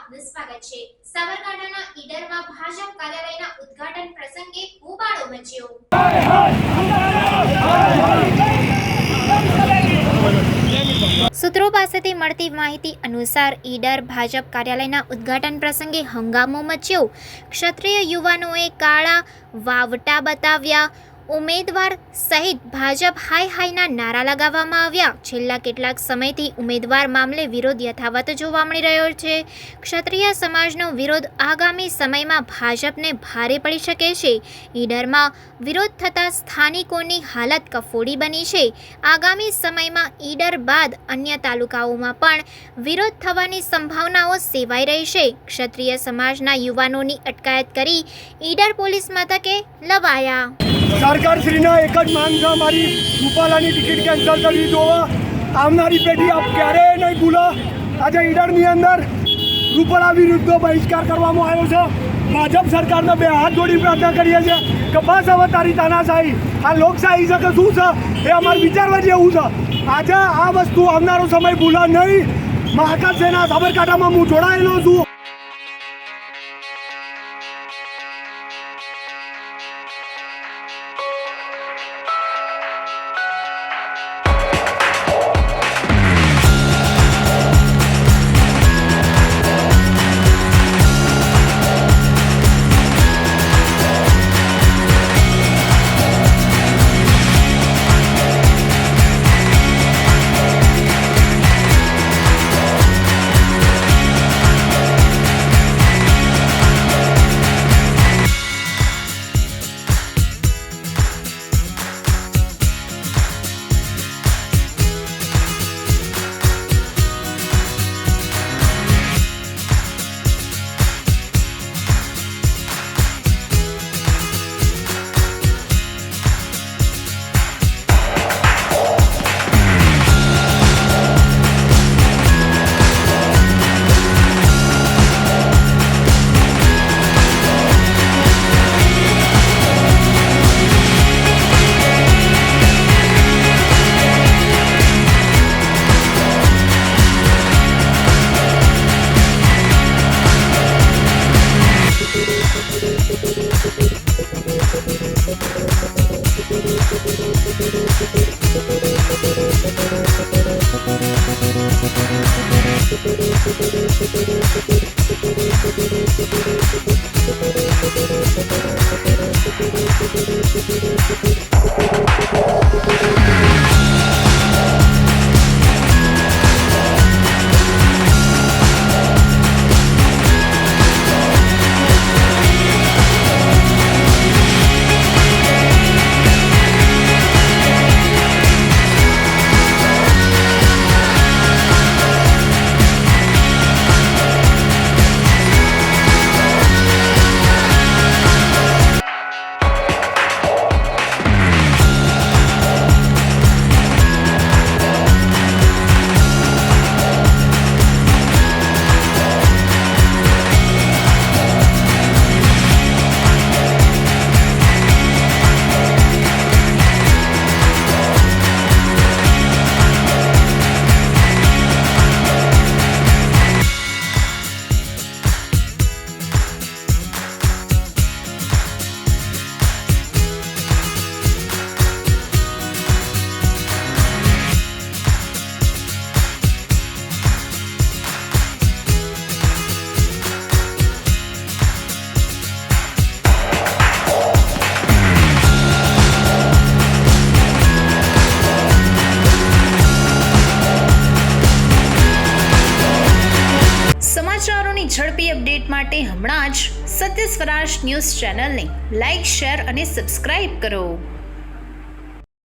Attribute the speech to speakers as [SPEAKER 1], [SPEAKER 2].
[SPEAKER 1] આપનું સ્વાગત છે। સાબરકાંઠાના ઈડરમાં ભાજપ કાર્યાલયના ઉદ્ઘાટન પ્રસંગે હોબાળો મચ્યો। સૂત્રો પાસેથી મળતી માહિતી અનુસાર ઈડર ભાજપ કાર્યાલયના ઉદ્ઘાટન પ્રસંગે હંગામો મચ્યો। ક્ષત્રિય યુવાનોએ કાળા વાવટા બતાવ્યા। ઉમેદવાર સહિત ભાજપ હાય હાયના નારા લગાવવામાં આવ્યા। છેલ્લા કેટલાક સમયથી ઉમેદવાર મામલે વિરોધ યથાવત જોવા મળી રહ્યો છે। ક્ષત્રિય સમાજનો વિરોધ આગામી સમયમાં ભાજપને ભારે પડી શકે છે। ઈડરમાં વિરોધ થતાં સ્થાનિકોની હાલત કફોડી બની છે। આગામી સમયમાં ઈડર બાદ અન્ય તાલુકાઓમાં પણ વિરોધ થવાની સંભાવનાઓ સેવાઈ રહી છે। ક્ષત્રિય સમાજના યુવાનોની અટકાયત કરી ઈડર પોલીસ મથકે લવાયા।
[SPEAKER 2] સરકારશ્રીના એક જ માંગ છે, અમારી રૂપાલાની ટિકિટ કેન્સલ કરી દો। આવનારી પેઢી આપ ક્યારેય નહીં ભૂલો। આજે ઈડરની અંદર રૂપાલા વિરુદ્ધ બહિષ્કાર કરવામાં આવ્યો છે। ભાજપ સરકારને બે હાથ જોડી પ્રાર્થના કરીએ છીએ કે બસ હવે તારી તાનાશાહી, આ લોકશાહી છે કે શું છે એ અમારે વિચારવા જેવું છે। આજે આ વસ્તુ આવનારો સમય ભૂલા નહીં। મહાકાલ સેના સાબરકાંઠામાં હું જોડાયેલો છું।
[SPEAKER 3] સમાચારોની ઝડપી અપડેટ માટે હમણાં જ સત્ય સ્વરાજ ન્યૂઝ ચેનલને લાઇક, શેર અને સબસ્ક્રાઇબ કરો।